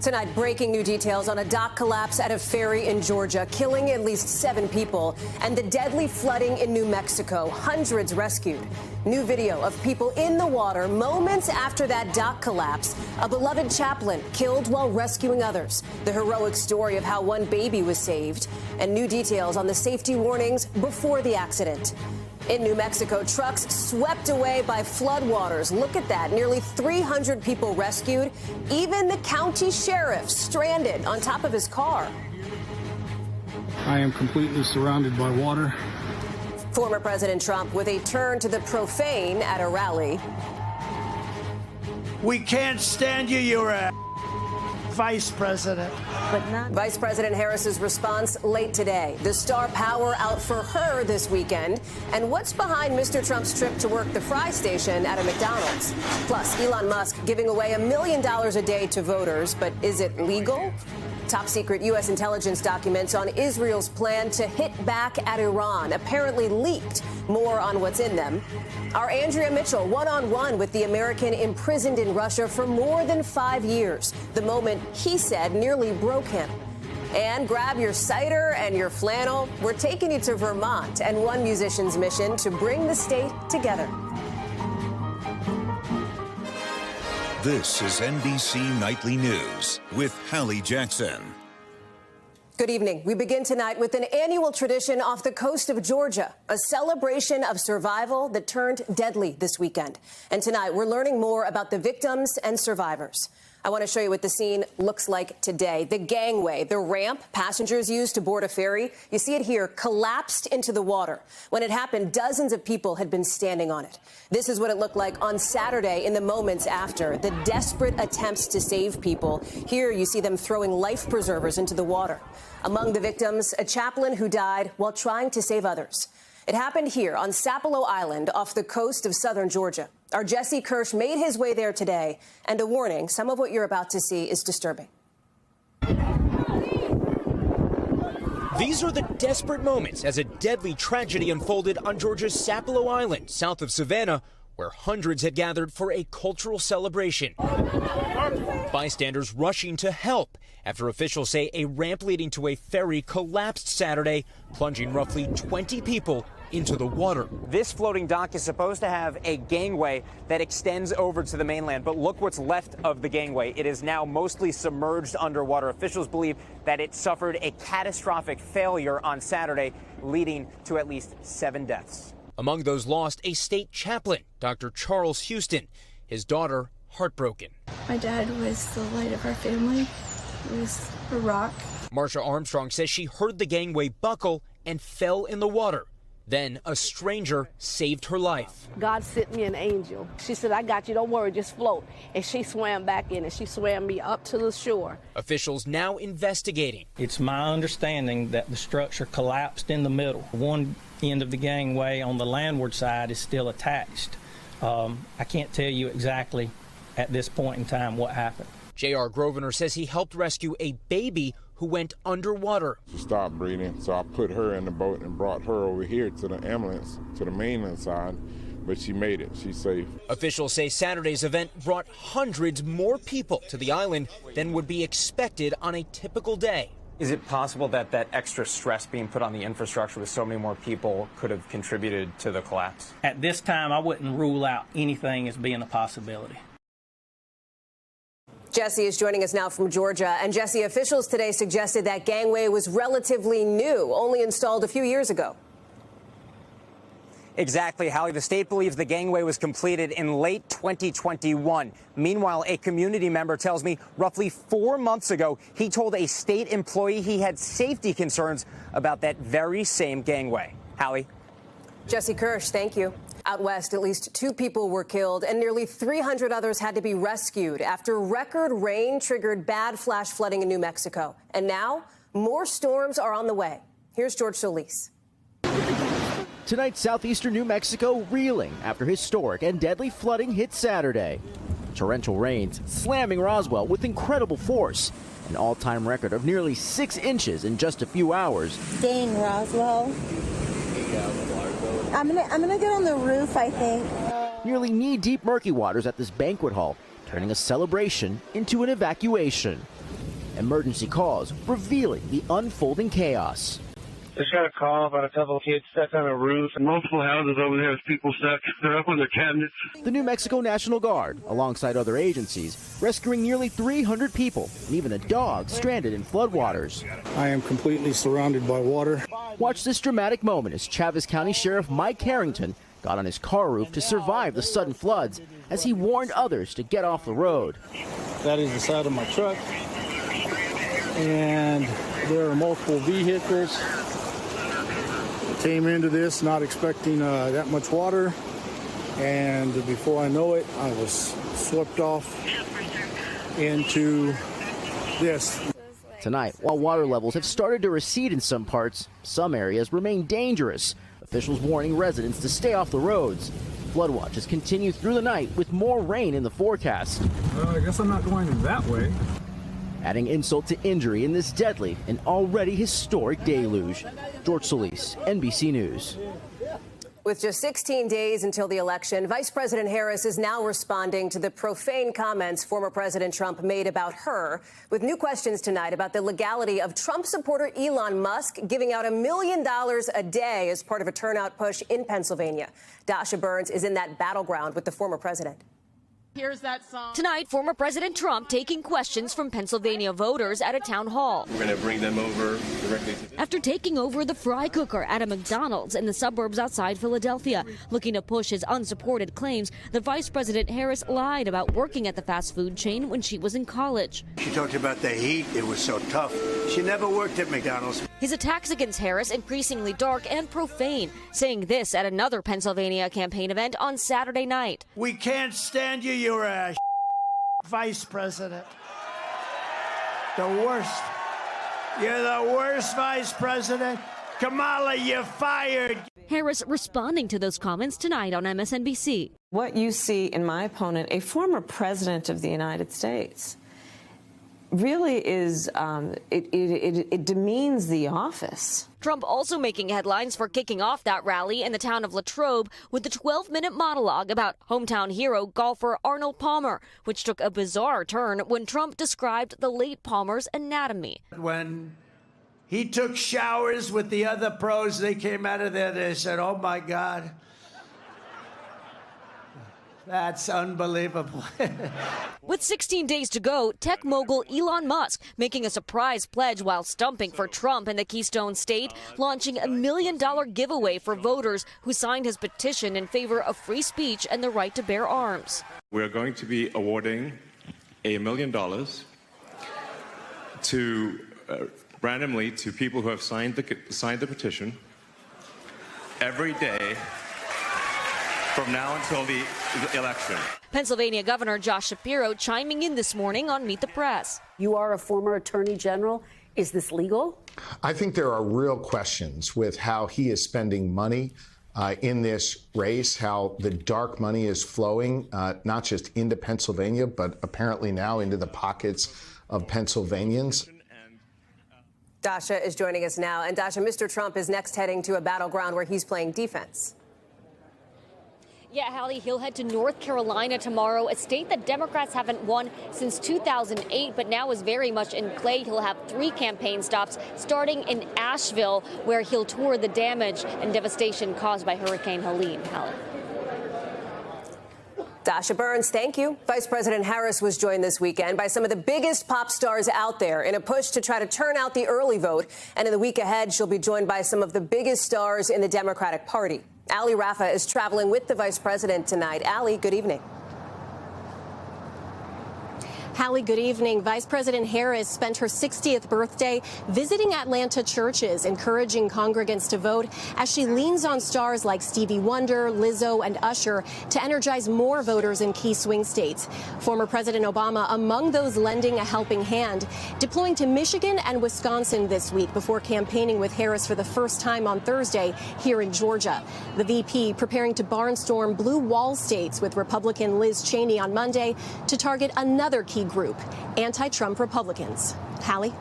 Tonight, breaking new details on a dock collapse at a ferry in Georgia, killing at least 7 people, and the deadly flooding in New Mexico. Hundreds rescued. New video of people in the water moments after that dock collapse. A beloved chaplain killed while rescuing others. The heroic story of how one baby was saved, and new details on the safety warnings before the accident. In New Mexico, trucks swept away by floodwaters. Look at that. Nearly 300 people rescued. Even the county sheriff stranded on top of his car. I am completely surrounded by water. Former President Trump with a turn to the profane at a rally. We can't stand you, you're a vice president. But not Vice President Harris's response late today. The star power out for her this weekend. And what's behind Mr. Trump's trip to work the fry station at a McDonald's? Plus, Elon Musk giving away $1 million a day to voters. But is it legal? Top secret U.S. intelligence documents on Israel's plan to hit back at Iran apparently leaked. More on what's in them. Our Andrea Mitchell one-on-one with the American imprisoned in Russia for more than 5 years. The moment he said nearly broke him. And grab your cider and your flannel. We're taking you to Vermont and one musician's mission to bring the state together. This is NBC Nightly News with Hallie Jackson. Good evening. We begin tonight with an annual tradition off the coast of Georgia, a celebration of survival that turned deadly this weekend. And tonight, we're learning more about the victims and survivors. I want to show you what the scene looks like today. The gangway, the ramp passengers use to board a ferry, you see it here, collapsed into the water. When it happened, dozens of people had been standing on it. This is what it looked like on Saturday in the moments after, the desperate attempts to save people. Here you see them throwing life preservers into the water. Among the victims, a chaplain who died while trying to save others. It happened here on Sapelo Island off the coast of southern Georgia. Our Jesse Kirsch made his way there today. And a warning, some of what you're about to see is disturbing. These are the desperate moments as a deadly tragedy unfolded on Georgia's Sapelo Island, south of Savannah, where hundreds had gathered for a cultural celebration. Bystanders rushing to help after officials say a ramp leading to a ferry collapsed Saturday, plunging roughly 20 people into the water. This floating dock is supposed to have a gangway that extends over to the mainland, but look what's left of the gangway. It is now mostly submerged underwater. Officials believe that it suffered a catastrophic failure on Saturday, leading to at least 7 deaths. Among those lost, a state chaplain, Dr. Charles Houston, his daughter heartbroken. My dad was the light of our family. He was a rock. Marsha Armstrong says she heard the gangway buckle and fell in the water. Then a stranger saved her life. God sent me an angel. She said, I got you, don't worry, just float. And she swam back in and she swam me up to the shore. Officials now investigating. It's my understanding that the structure collapsed in the middle. One end of the gangway on the landward side is still attached. I can't tell you exactly at this point in time what happened. J.R. Grosvenor says he helped rescue a baby who went underwater. She stopped breathing, so I put her in the boat and brought her over here to the ambulance, to the mainland side, but she made it. She's safe. Officials say Saturday's event brought hundreds more people to the island than would be expected on a typical day. Is it possible that that extra stress being put on the infrastructure with so many more people could have contributed to the collapse? At this time, I wouldn't rule out anything as being a possibility. Jesse is joining us now from Georgia. And Jesse, officials today suggested that gangway was relatively new, only installed a few years ago. Exactly, Hallie. The state believes the gangway was completed in late 2021. Meanwhile, a community member tells me roughly 4 months ago, he told a state employee he had safety concerns about that very same gangway. Hallie. Jesse Kirsch, thank you. Out west, at least 2 people were killed and nearly 300 others had to be rescued after record rain triggered bad flash flooding in New Mexico. And now more storms are on the way. Here's George Solis. Tonight, southeastern New Mexico reeling after historic and deadly flooding hit Saturday. Torrential rains slamming Roswell with incredible force. An all-time record of nearly 6 inches in just a few hours. Dang, Roswell. I'm gonna get on the roof, I think. Nearly knee-deep murky waters at this banquet hall, turning a celebration into an evacuation. Emergency calls revealing the unfolding chaos. Just got a call about a couple of kids stuck on a roof and multiple houses over there with people stuck. They're up on their cabinets. The New Mexico National Guard, alongside other agencies, rescuing nearly 300 people and even a dog stranded in floodwaters. I am completely surrounded by water. Watch this dramatic moment as Chaves County Sheriff Mike Harrington got on his car roof to survive the sudden floods as he warned others to get off the road. That is the side of my truck, and there are multiple vehicles. Came into this not expecting that much water, and before I know it, I was swept off into this. Tonight, while water levels have started to recede in some parts, some areas remain dangerous. Officials warning residents to stay off the roads. Flood watches continue through the night with more rain in the forecast. I guess I'm not going that way. Adding insult to injury in this deadly and already historic deluge. George Solis, NBC News. With just 16 days until the election, Vice President Harris is now responding to the profane comments former President Trump made about her, with new questions tonight about the legality of Trump supporter Elon Musk giving out $1 million a day as part of a turnout push in Pennsylvania. Dasha Burns is in that battleground with the former president. Here's that song. Tonight, former President Trump taking questions from Pennsylvania voters at a town hall. We're going to bring them over directly to After taking over the fry cooker at a McDonald's in the suburbs outside Philadelphia, looking to push his unsupported claims that Vice President Harris lied about working at the fast food chain when she was in college. She talked about the heat. It was so tough. She never worked at McDonald's. His attacks against Harris increasingly dark and profane, saying this at another Pennsylvania campaign event on Saturday night. We can't stand you. You're a vice president. The worst. You're the worst vice president. Kamala, you're fired. Harris responding to those comments tonight on MSNBC. What you see in my opponent, a former president of the United States, really is, it demeans the office. Trump also making headlines for kicking off that rally in the town of Latrobe with the 12-minute monologue about hometown hero golfer Arnold Palmer, which took a bizarre turn when Trump described the late Palmer's anatomy. When he took showers with the other pros, they came out of there, they said, oh my God, that's unbelievable. With 16 days to go, tech mogul Elon Musk making a surprise pledge while stumping for Trump in the Keystone State, launching $1 million giveaway for voters who signed his petition in favor of free speech and the right to bear arms. We're going to be awarding $1 million to randomly to people who have signed the petition every day from now until the election. Pennsylvania Governor Josh Shapiro chiming in this morning on Meet the Press. You are a former attorney general. Is this legal? I think there are real questions with how he is spending money in this race, how the dark money is flowing, not just into Pennsylvania, but apparently now into the pockets of Pennsylvanians. Dasha is joining us now. And Dasha, Mr. Trump is next heading to a battleground where he's playing defense. Yeah, Hallie, he'll head to North Carolina tomorrow, a state that Democrats haven't won since 2008, but now is very much in play. He'll have 3 campaign stops, starting in Asheville, where he'll tour the damage and devastation caused by Hurricane Helene. Hallie. Dasha Burns, thank you. Vice President Harris was joined this weekend by some of the biggest pop stars out there in a push to try to turn out the early vote. And in the week ahead, she'll be joined by some of the biggest stars in the Democratic Party. Ali Rafa is traveling with the vice president tonight. Ali, good evening. Hallie, good evening. Vice President Harris spent her 60th birthday visiting Atlanta churches, encouraging congregants to vote as she leans on stars like Stevie Wonder, Lizzo, and Usher to energize more voters in key swing states. Former President Obama among those lending a helping hand, deploying to Michigan and Wisconsin this week before campaigning with Harris for the first time on Thursday here in Georgia. The VP preparing to barnstorm blue wall states with Republican Liz Cheney on Monday to target another key group, anti-Trump Republicans. Hallie?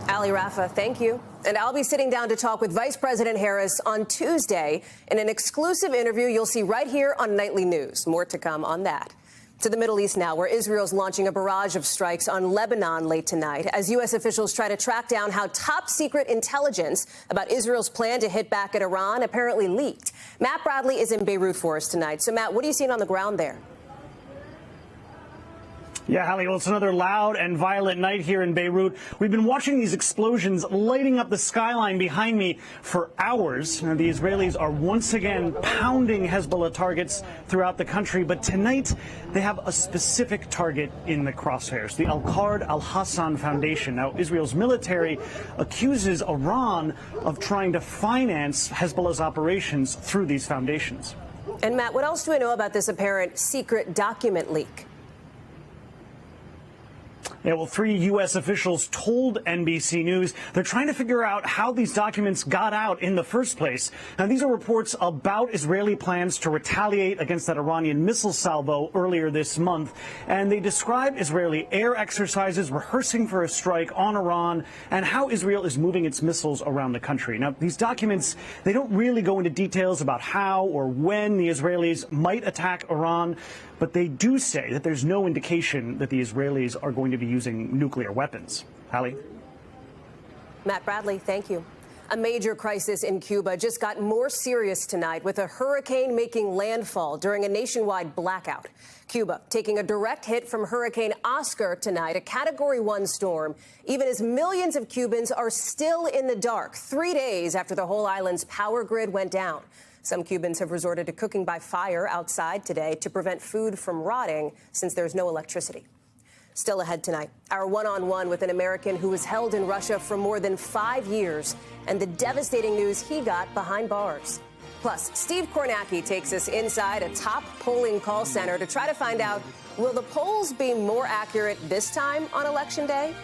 Ali Rafa, thank you. And I'll be sitting down to talk with Vice President Harris on Tuesday in an exclusive interview you'll see right here on Nightly News. More to come on that. To the Middle East now, where Israel's launching a barrage of strikes on Lebanon late tonight as U.S. officials try to track down how top-secret intelligence about Israel's plan to hit back at Iran apparently leaked. Matt Bradley is in Beirut for us tonight. So, Matt, what are you seeing on the ground there? Yeah, Hallie, well, it's another loud and violent night here in Beirut. We've been watching these explosions lighting up the skyline behind me for hours. Now, the Israelis are once again pounding Hezbollah targets throughout the country, but tonight they have a specific target in the crosshairs, the Al-Qard Al-Hassan Foundation. Now, Israel's military accuses Iran of trying to finance Hezbollah's operations through these foundations. And, Matt, what else do we know about this apparent secret document leak? Yeah, well, 3 U.S. officials told NBC News they're trying to figure out how these documents got out in the first place. Now, these are reports about Israeli plans to retaliate against that Iranian missile salvo earlier this month. And they describe Israeli air exercises rehearsing for a strike on Iran and how Israel is moving its missiles around the country. Now, these documents, they don't really go into details about how or when the Israelis might attack Iran, but they do say that there's no indication that the Israelis are going to be using nuclear weapons. Hallie? Matt Bradley, thank you. A major crisis in Cuba just got more serious tonight with a hurricane making landfall during a nationwide blackout. Cuba taking a direct hit from Hurricane Oscar tonight, a Category 1 storm, even as millions of Cubans are still in the dark 3 days after the whole island's power grid went down. Some Cubans have resorted to cooking by fire outside today to prevent food from rotting since there's no electricity. Still ahead tonight, our one-on-one with an American who was held in Russia for more than 5 years and the devastating news he got behind bars. Plus, Steve Kornacki takes us inside a top polling call center to try to find out, will the polls be more accurate this time on Election Day?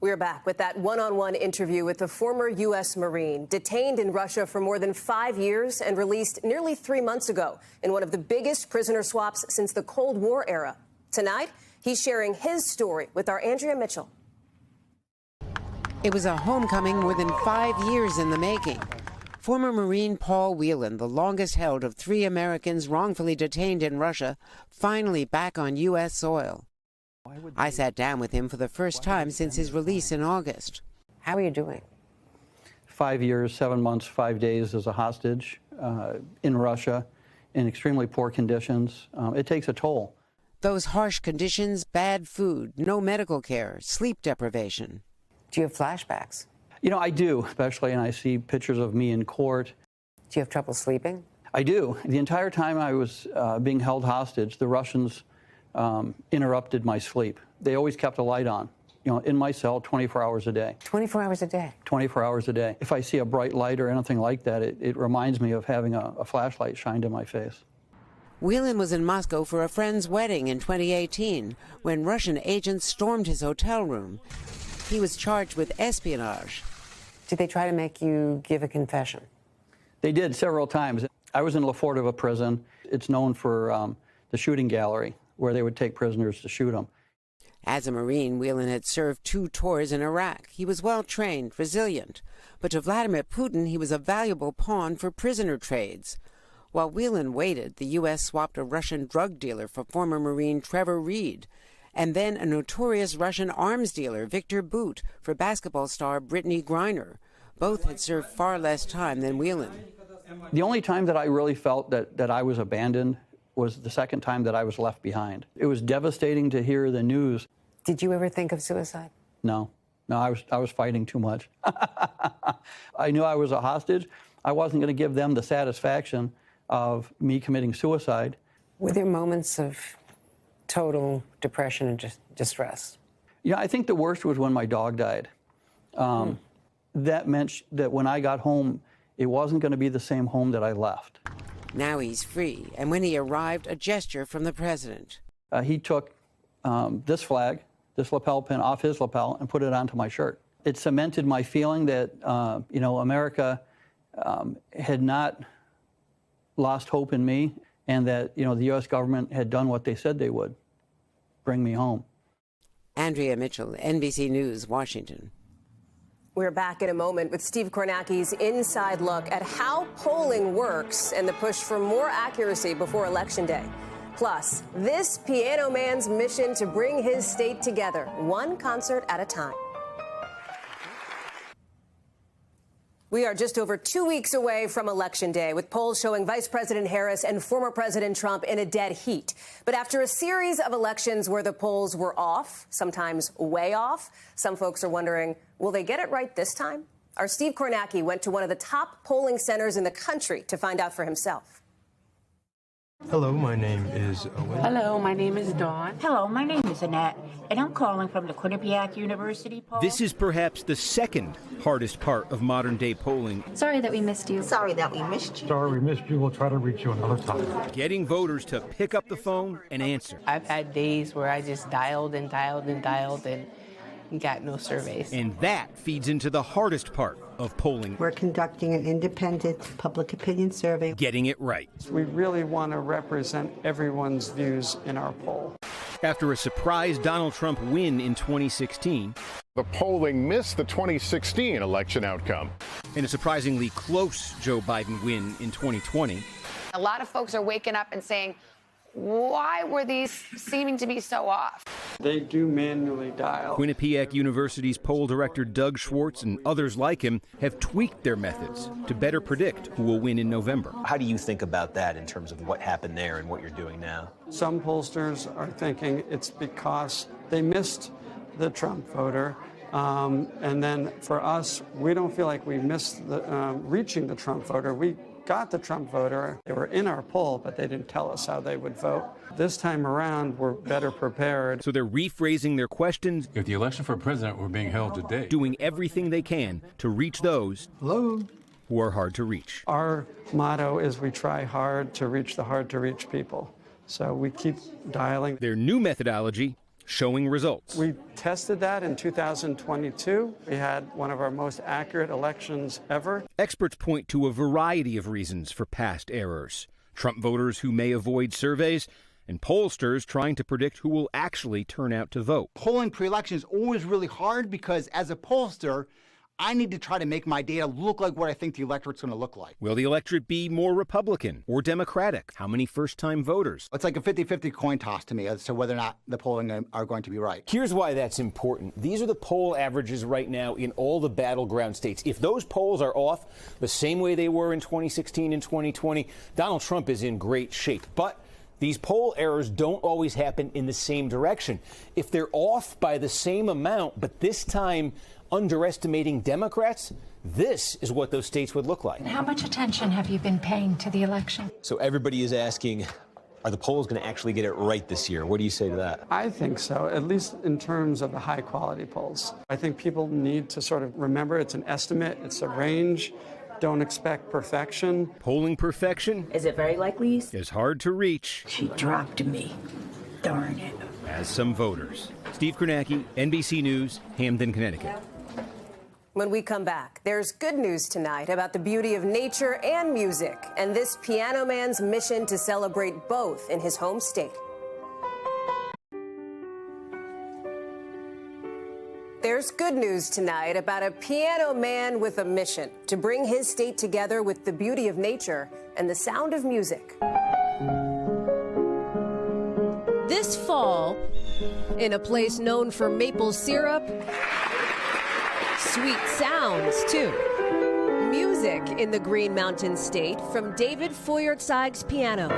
We're back with that one-on-one interview with the former U.S. Marine detained in Russia for more than 5 years and released nearly 3 months ago in one of the biggest prisoner swaps since the Cold War era. Tonight, he's sharing his story with our Andrea Mitchell. It was a homecoming more than 5 years in the making. Former Marine Paul Wheelan, the longest held of 3 Americans wrongfully detained in Russia, finally back on U.S. soil. I sat down with him for the first time since his release in August. How are you doing? 5 years, 7 months, 5 days as a hostage in Russia in extremely poor conditions. It takes a toll. Those harsh conditions, bad food, no medical care, sleep deprivation. Do you have flashbacks? You know, I do, especially, and I see pictures of me in court. Do you have trouble sleeping? I do. The entire time I was being held hostage, the Russians interrupted my sleep. They always kept a light on, you know, in my cell 24 hours a day. 24 hours a day? 24 hours a day. If I see a bright light or anything like that, it reminds me of having a flashlight shined in my face. Wheelan was in Moscow for a friend's wedding in 2018 when Russian agents stormed his hotel room. He was charged with espionage. Did they try to make you give a confession? They did several times. I was in Lefortova prison. It's known for the shooting gallery, where they would take prisoners to shoot them. As a Marine, Wheelan had served 2 tours in Iraq. He was well-trained, resilient. But to Vladimir Putin, he was a valuable pawn for prisoner trades. While Wheelan waited, the U.S. swapped a Russian drug dealer for former Marine Trevor Reed, and then a notorious Russian arms dealer, Victor Bout, for basketball star Brittany Griner. Both had served far less time than Wheelan. The only time that I really felt that I was abandoned was the second time that I was left behind. It was devastating to hear the news. Did you ever think of suicide? No, I was fighting too much. I knew I was a hostage. I wasn't going to give them the satisfaction of me committing suicide. Were there moments of total depression and distress? Yeah, I think the worst was when my dog died. That meant that when I got home, it wasn't going to be the same home that I left. Now he's free, and when he arrived, a gesture from the president. He took this flag, this lapel pin, off his lapel and put it onto my shirt. It cemented my feeling that, you know, America had not lost hope in me, and that, you know, the U.S. government had done what they said they would, bring me home. Andrea Mitchell, NBC News, Washington. We're back in a moment with Steve Kornacki's inside look at how polling works and the push for more accuracy before Election Day. Plus, this piano man's mission to bring his state together, one concert at a time. We are just over 2 weeks away from Election Day, with polls showing Vice President Harris and former President Trump in a dead heat. But after a series of elections where the polls were off, sometimes way off, some folks are wondering, will they get it right this time? Our Steve Kornacki went to one of the top polling centers in the country to find out for himself. Hello, my name is Owen. Hello, my name is Dawn. Hello, my name is Annette, and I'm calling from the Quinnipiac University poll. This is perhaps the second hardest part of modern-day polling. Sorry that we missed you. Sorry that we missed you. Sorry we missed you. We'll try to reach you another time. Getting voters to pick up the phone and answer. I've had days where I just dialed and got no surveys. And that feeds into the hardest part of polling. We're conducting an independent public opinion survey. Getting it right. We really want to represent everyone's views in our poll. After a surprise Donald Trump win in 2016. The polling missed the 2016 election outcome. And a surprisingly close Joe Biden win in 2020. A lot of folks are waking up and saying, why were these seeming to be so off? They do manually dial. Quinnipiac University's poll director Doug Schwartz and others like him have tweaked their methods to better predict who will win in November. How do you think about that in terms of what happened there and what you're doing now? Some pollsters are thinking it's because they missed the Trump voter. And then for us, we don't feel like we missed reaching the Trump voter. We got the Trump voter. They were in our poll, but they didn't tell us how they would vote. This time around, we're better prepared. So they're rephrasing their questions. If the election for president were being held today. Doing everything they can to reach those who are hard to reach. Our motto is we try hard to reach the hard to reach people. So we keep dialing. Their new methodology showing results. We tested that in 2022. We had one of our most accurate elections ever. Experts point to a variety of reasons for past errors. Trump voters who may avoid surveys, and pollsters trying to predict who will actually turn out to vote. Polling pre-election is always really hard because as a pollster, I need to try to make my data look like what I think the electorate's going to look like. Will the electorate be more Republican or Democratic? How many first-time voters? It's like a 50-50 coin toss to me as to whether or not the polling are going to be right. Here's why that's important. These are the poll averages right now in all the battleground states. If those polls are off the same way they were in 2016 and 2020, Donald Trump is in great shape. But these poll errors don't always happen in the same direction. If they're off by the same amount, but this time underestimating Democrats, this is what those states would look like. How much attention have you been paying to the election? So everybody is asking, are the polls going to actually get it right this year? What do you say to that? I think so, at least in terms of the high quality polls. I think people need to sort of remember it's an estimate, it's a range. Don't expect perfection. Polling perfection? Is it very likely? Is hard to reach. She dropped me. Darn it. As some voters. Steve Kornacki, NBC News, Hamden, Connecticut. When we come back, there's good news tonight about the beauty of nature and music, and this piano man's mission to celebrate both in his home state. There's good news tonight about a piano man with a mission to bring his state together with the beauty of nature and the sound of music. This fall, in a place known for maple syrup, sweet sounds, too. Music in the Green Mountain State from David Feuerzeig's piano.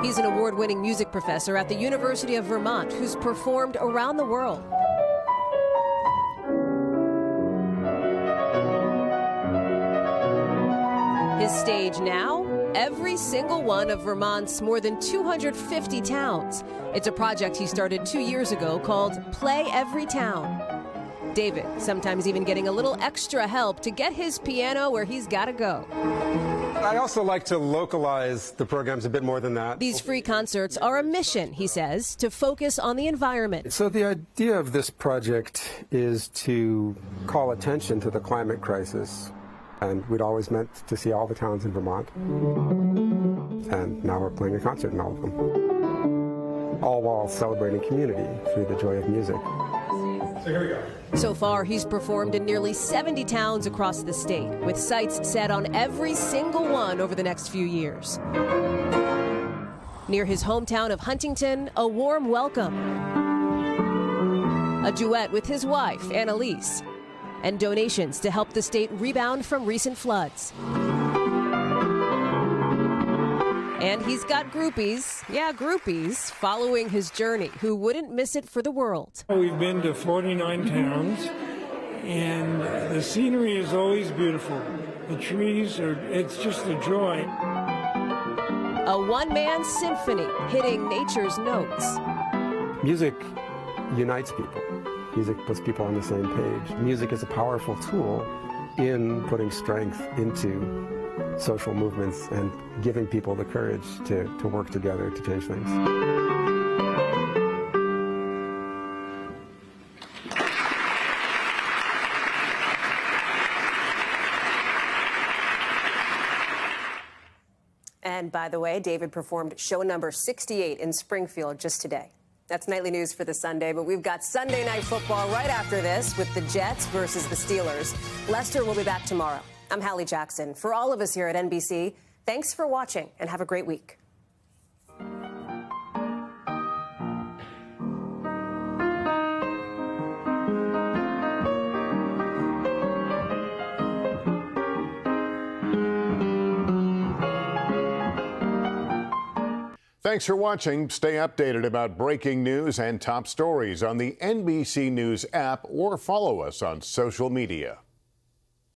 He's an award-winning music professor at the University of Vermont who's performed around the world. His stage now? Every single one of Vermont's more than 250 towns. It's a project he started 2 years ago called Play Every Town. David, sometimes even getting a little extra help to get his piano where he's got to go. I also like to localize the programs a bit more than that. These free concerts are a mission, he says, to focus on the environment. So the idea of this project is to call attention to the climate crisis. And we'd always meant to see all the towns in Vermont. And now we're playing a concert in all of them. All while celebrating community through the joy of music. So here we go. So far, he's performed in nearly 70 towns across the state, with sights set on every single one over the next few years. Near his hometown of Huntington, a warm welcome, a duet with his wife, Annalise, and donations to help the state rebound from recent floods. And he's got groupies, groupies, following his journey who wouldn't miss it for the world. We've been to 49 towns, and the scenery is always beautiful. The trees it's just a joy. A one-man symphony hitting nature's notes. Music unites people. Music puts people on the same page. Music is a powerful tool in putting strength into social movements and giving people the courage to work together to change things. And by the way, David performed show number 68 in Springfield just today. That's nightly news for the Sunday, but we've got Sunday Night Football right after this with the Jets versus the Steelers. Lester will be back tomorrow. I'm Hallie Jackson. For all of us here at NBC, thanks for watching and have a great week. Thanks for watching. Stay updated about breaking news and top stories on the NBC News app or follow us on social media.